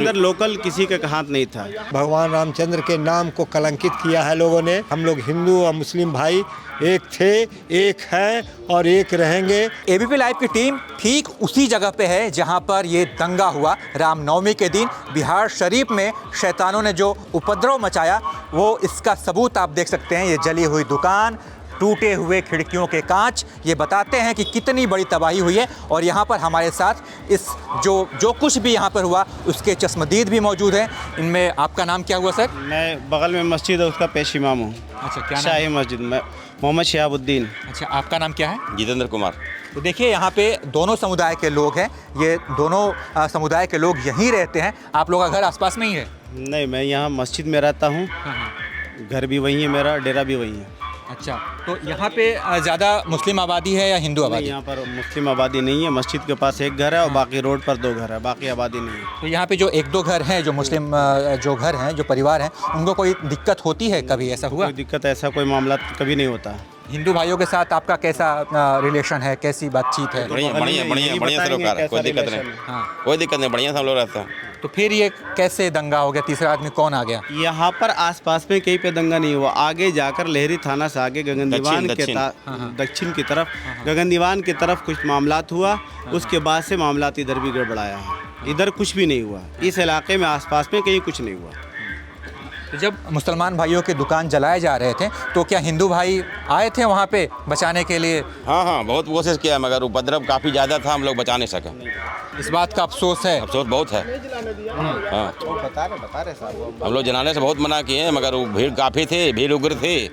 अंदर लोकल किसी का हाथ नहीं था। भगवान रामचंद्र के नाम को कलंकित किया है लोगों ने। हम लोग हिंदू और मुस्लिम भाई एक थे, एक हैं और एक रहेंगे। एबीपी लाइव की टीम ठीक उसी जगह पे है जहां पर ये दंगा हुआ रामनवमी के दिन। बिहार शरीफ में शैतानों ने जो उपद्रव मचाया वो इसका सबूत आप देख सकते हैं। ये जली हुई दुकान, टूटे हुए खिड़कियों के कांच, ये बताते हैं कि कितनी बड़ी तबाही हुई है। और यहाँ पर हमारे साथ इस जो कुछ भी यहाँ पर हुआ उसके चश्मदीद भी मौजूद हैं। इनमें आपका नाम क्या हुआ सर? मैं बगल में मस्जिद है उसका पेश इमाम हूँ। अच्छा, क्या नाम? शाही मस्जिद में मोहम्मद शहाबुद्दीन। अच्छा, आपका नाम क्या है? जितेंद्र कुमार। तो देखिए यहाँ पे दोनों समुदाय के लोग हैं। ये दोनों समुदाय के लोग यहीं रहते हैं। आप लोगों का घर आसपास में ही है? नहीं, मैं यहाँ मस्जिद में रहता हूँ। घर भी वहीं है मेरा, डेरा भी वहीं है। अच्छा, तो यहाँ पे ज़्यादा मुस्लिम आबादी है या हिंदू आबादी? यहाँ पर मुस्लिम आबादी नहीं है। मस्जिद के पास एक घर है और बाकी रोड पर 2 घर है, बाकी आबादी नहीं है। तो यहाँ पे जो 1-2 घर हैं, जो मुस्लिम जो घर हैं, जो परिवार हैं, उनको कोई दिक्कत होती है? कभी ऐसा हुआ? कोई दिक्कत, ऐसा कोई मामला कभी नहीं होता। हिंदू भाइयों के साथ आपका कैसा रिलेशन है, कैसी बातचीत है? बढ़िया सरोकार है, कोई दिक्कत नहीं। हाँ, कोई दिक्कत नहीं, बढ़िया से हम लोग रहते हैं। तो फिर ये कैसे दंगा हो गया? तीसरा आदमी कौन आ गया? यहाँ पर आसपास में कहीं पे दंगा नहीं हुआ। आगे जाकर लहरी थाना से आगे गगन दीवान के दक्षिण की तरफ गगन दीवान की तरफ कुछ मामलात हुआ। उसके बाद से मामलात इधर भी गड़बड़ाया है। इधर कुछ भी नहीं हुआ। इस इलाके में आसपास में कहीं कुछ नहीं हुआ। तो जब मुसलमान भाइयों की दुकान जलाए जा रहे थे तो क्या हिंदू भाई आए थे वहाँ पे बचाने के लिए? हाँ, बहुत कोशिश किया मगर उपद्रव काफ़ी ज़्यादा था, हम लोग बचा नहीं सके। इस बात का अफसोस है? अफसोस बहुत है। हाँ, बता रहे साहब, हम लोग जलाने से बहुत मना किए हैं मगर वो भीड़ काफ़ी थी, भीड़ उग्र थी।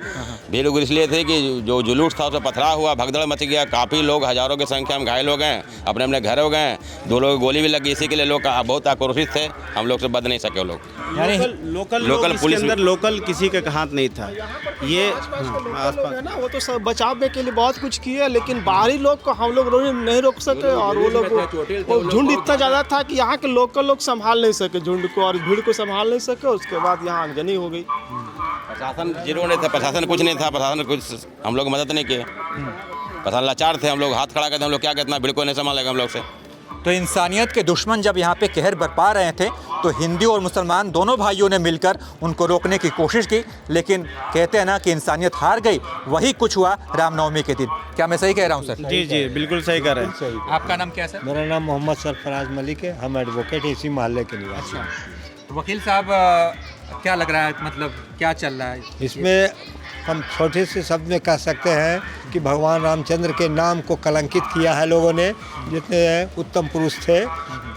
भीड़ उग्र इसलिए थे कि जो जुलूस था उसमें पथराव हुआ, भगदड़ मच गया। काफ़ी लोग हज़ारों की संख्या में घायल हो गए, अपने अपने घर हो गए। 2 लोगों की गोली भी लगी। इसी के लिए लोग बहुत आक्रोशित थे। हम लोग से बच नहीं सके वो लोग। यानी लोकल पुलिस अंदर लोकल किसी का हाथ नहीं था। ये लोग है ना, वो तो सब बचाव के लिए बहुत कुछ किए, लेकिन बाहरी लोग को हम लोग नहीं रोक सके। और वो लोग झुंड इतना ज़्यादा था कि यहाँ के लोकल लोग संभाल नहीं सके झुंड को, और भीड़ को संभाल नहीं सके। उसके बाद यहाँ आगजनी हो गई। प्रशासन जीरो नहीं था, प्रशासन कुछ नहीं था, प्रशासन कुछ हम लोग मदद नहीं किए। प्रशासन लाचार थे, हम लोग हाथ खड़ा करते, हम लोग क्या कहते हैं, भीड़ को नहीं संभालेगा हम लोग से। तो इंसानियत के दुश्मन जब यहाँ पे कहर बरपा रहे थे तो हिंदू और मुसलमान दोनों भाइयों ने मिलकर उनको रोकने की कोशिश की, लेकिन कहते हैं ना कि इंसानियत हार गई। वही कुछ हुआ रामनवमी के दिन। क्या मैं सही कह रहा हूँ सर? जी, बिल्कुल सही कह रहे हैं। आपका नाम क्या है सर? मेरा नाम मोहम्मद सरफराज मलिक है। हम एडवोकेट इसी मोहल्ले के निवासी। तो वकील साहब, क्या लग रहा है, मतलब क्या चल रहा है इसमें? हम छोटे से शब्द में कह सकते हैं कि भगवान रामचंद्र के नाम को कलंकित किया है लोगों ने। जितने उत्तम पुरुष थे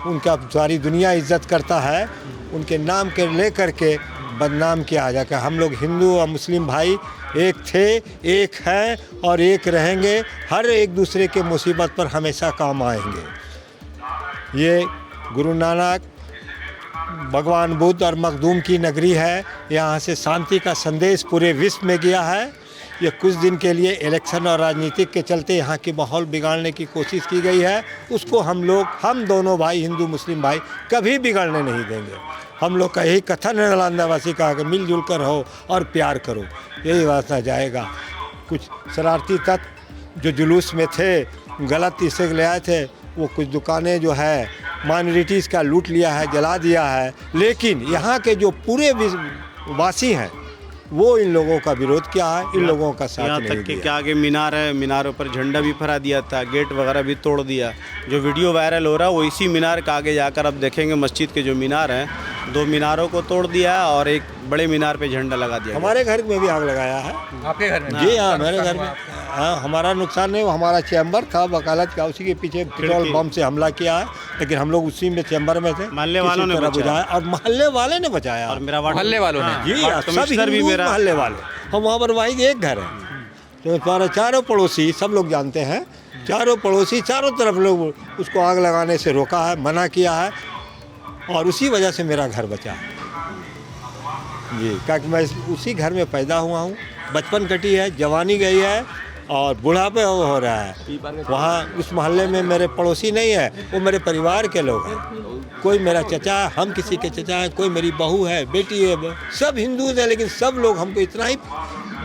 उनका सारी दुनिया इज्जत करता है, उनके नाम के लेकर के बदनाम किया जाकर। हम लोग हिंदू और मुस्लिम भाई एक थे, एक हैं और एक रहेंगे। हर एक दूसरे के मुसीबत पर हमेशा काम आएंगे। ये गुरु नानक, भगवान बुद्ध और मखदूम की नगरी है। यहाँ से शांति का संदेश पूरे विश्व में गया है। ये कुछ दिन के लिए इलेक्शन और राजनीतिक के चलते यहाँ की माहौल बिगाड़ने की कोशिश की गई है। उसको हम दोनों भाई, हिंदू मुस्लिम भाई, कभी बिगाड़ने नहीं देंगे। हम लोग का यही कथन है नालंदा वासी का कि मिलजुल कर रहो और प्यार करो। यही बात ना जाएगा। कुछ शरारती तत्व जो जुलूस में थे, गलत इससे ले आए थे, वो कुछ दुकानें जो है माइनॉरिटीज़ का लूट लिया है, जला दिया है। लेकिन यहाँ के जो पूरे वासी हैं वो इन लोगों का विरोध किया है, इन लोगों का साथ यहाँ नहीं तक कि दिया। क्या आगे मीनार है, मीनारों पर झंडा भी फहरा दिया था, गेट वगैरह भी तोड़ दिया। जो वीडियो वायरल हो रहा है वो इसी मीनार का आगे जाकर अब देखेंगे। मस्जिद के जो मीनार हैं, 2 मीनारों को तोड़ दिया और एक बड़े मीनार पे झंडा लगा दिया। हमारे घर में भी आग लगाया है। आपके घर में? जी हाँ, मेरे घर में। हाँ, हमारा नुकसान नहीं, हमारा चैम्बर था वकालत का, उसी के पीछे पेट्रोल बम से हमला किया है। लेकिन हम लोग उसी में चैम्बर में थे। मोहल्ले वालों ने बचाया और मोहल्ले वाले ने बचाया। और मेरा मोहल्ले वालों ने? जी, सब भी मेरा मोहल्ले वाले। हम वहाँ पर भाई एक घर है, तो हमारे चारों पड़ोसी सब लोग जानते हैं। चारों पड़ोसी चारों तरफ लोग उसको आग लगाने से रोका है, मना किया है, और उसी वजह से मेरा घर बचा है। जी, क्योंकि मैं उसी घर में पैदा हुआ हूँ। बचपन कटी है, जवानी गई है और बुढ़ापे हो रहा है। वहाँ उस मोहल्ले में मेरे पड़ोसी नहीं है, वो मेरे परिवार के लोग हैं। कोई मेरा चचा है, हम किसी के चचा हैं, कोई मेरी बहू है, बेटी है, सब हिंदू हैं। लेकिन सब लोग हमको इतना ही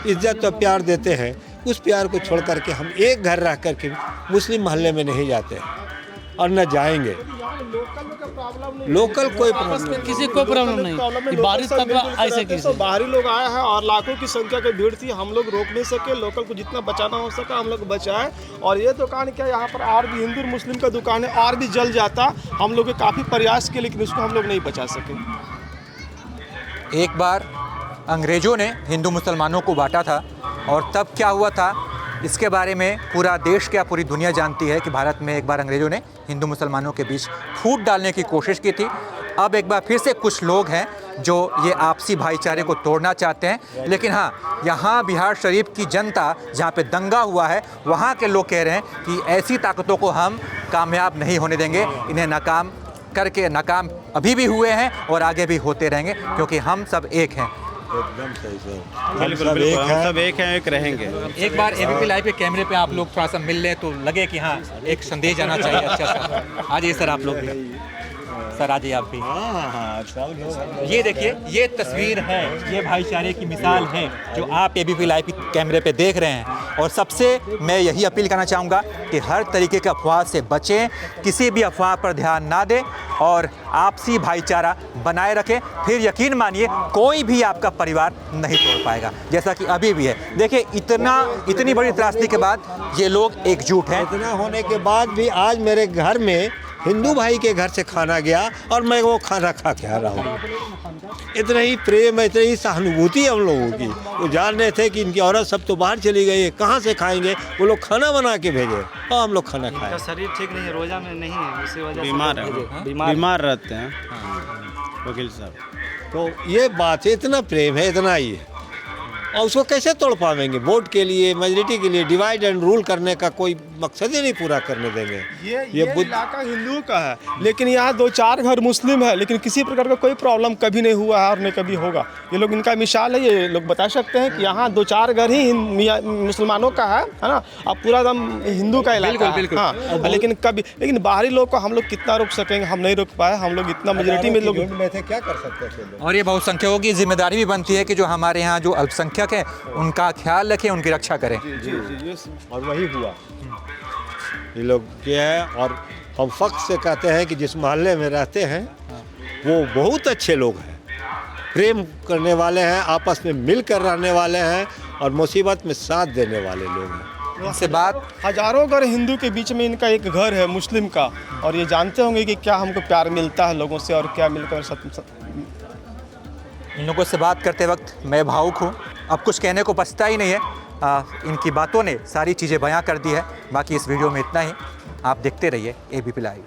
इज्जत और प्यार देते हैं। उस प्यार को छोड़ करके हम एक घर रह करके मुस्लिम मोहल्ले में नहीं जाते और न जाएंगे। लोकल कोई प्रॉब्लम नहीं। किसी को प्रॉब्लम नहीं, बारिश तक ऐसे किसी तो बाहरी लोग आए हैं और लाखों की संख्या की भीड़ थी, हम लोग रोक नहीं सके। लोकल को जितना बचाना हो सका हम लोग बचाए। और ये दुकान क्या, यहाँ पर और भी हिंदू मुस्लिम का दुकान है, और भी जल जाता। हम लोग के काफ़ी प्रयास किए लेकिन उसको हम लोग नहीं बचा सके। एक बार अंग्रेज़ों ने हिंदू मुसलमानों को बांटा था और तब क्या हुआ था इसके बारे में पूरा देश क्या पूरी दुनिया जानती है कि भारत में एक बार अंग्रेज़ों ने हिंदू मुसलमानों के बीच फूट डालने की कोशिश की थी। अब एक बार फिर से कुछ लोग हैं जो ये आपसी भाईचारे को तोड़ना चाहते हैं। लेकिन हाँ, यहाँ बिहार शरीफ की जनता जहाँ पे दंगा हुआ है वहाँ के लोग कह रहे हैं कि ऐसी ताकतों को हम कामयाब नहीं होने देंगे। इन्हें नाकाम करके नाकाम अभी भी हुए हैं और आगे भी होते रहेंगे, क्योंकि हम सब एक हैं। एकदम सही सर, बिल्कुल बिल्कुल, हम सब एक हैं, एक रहेंगे। एक बार एबीपी लाइव के कैमरे पे आप लोग थोड़ा सा मिल लें तो लगे कि हाँ एक संदेश जाना चाहिए अच्छा सा। आ जाइए सर, आप लोग भी सर, आ जाइए आप भी। ये देखिए, ये तस्वीर है, ये भाईचारे की मिसाल है जो आप एबीपी लाइव के कैमरे पे देख रहे हैं। और सबसे मैं यही अपील करना चाहूँगा कि हर तरीके के अफवाह से बचें, किसी भी अफवाह पर ध्यान ना दें और आपसी भाईचारा बनाए रखें। फिर यकीन मानिए कोई भी आपका परिवार नहीं तोड़ पाएगा, जैसा कि अभी भी है। देखिए, इतनी बड़ी त्रासदी के बाद ये लोग एकजुट हैं। इतना होने के बाद भी आज मेरे घर में हिंदू भाई के घर से खाना गया और मैं वो खाना खा के आ रहा हूँ। इतना ही प्रेम है, इतनी ही सहानुभूति हम लोगों की। वो जान रहे थे कि इनकी औरत सब तो बाहर चली गई है, कहाँ से खाएंगे। वो लोग खाना बना के भेजे और हम लोग खाना खाए। शरीर ठीक नहीं है, रोजा में नहीं है, इसी वजह से बीमार रहते हैं वकील साहब। तो ये बात है, इतना प्रेम है, इतना ही है। और उसको कैसे तोड़ पाएंगे? वोट के लिए, मेजॉरिटी के लिए डिवाइड एंड रूल करने का कोई मकसद ही नहीं पूरा करने देंगे। ये इलाका हिंदुओं का है, लेकिन यहाँ 2-4 घर मुस्लिम है, लेकिन किसी प्रकार का कोई प्रॉब्लम कभी नहीं हुआ है और नहीं कभी होगा। ये लोग इनका मिसाल है, ये लोग बता सकते हैं कि यहाँ 2-4 घर ही मुसलमानों का है ना। अब पूरा एकदम हिंदू का इलाका है। हाँ, लेकिन बाहरी लोग को हम लोग कितना रोक सकेंगे? हम नहीं रोक पाए। हम लोग इतना मेजॉरिटी में लोग थे, क्या कर सकते थे। और ये बहुसंख्यकों की जिम्मेदारी भी बनती है कि जो हमारे यहाँ जो अल्पसंख्यक हैं उनका ख्याल रखें, उनकी रक्षा करें। और वही हुआ। ये लोग क्या है, और हम फख्र से कहते हैं कि जिस मोहल्ले में रहते हैं वो बहुत अच्छे लोग हैं, प्रेम करने वाले हैं, आपस में मिलकर रहने वाले हैं और मुसीबत में साथ देने वाले लोग हैं। इनसे बात, हजारों घर हिंदू के बीच में इनका एक घर है मुस्लिम का, और ये जानते होंगे कि क्या हमको प्यार मिलता है लोगों से और क्या मिलकर। इन लोगों से बात करते वक्त मैं भावुक हूँ। अब कुछ कहने को बचता ही नहीं है। इनकी बातों ने सारी चीज़ें बयां कर दी है। बाकी इस वीडियो में इतना ही। आप देखते रहिए एबीपी लाइव।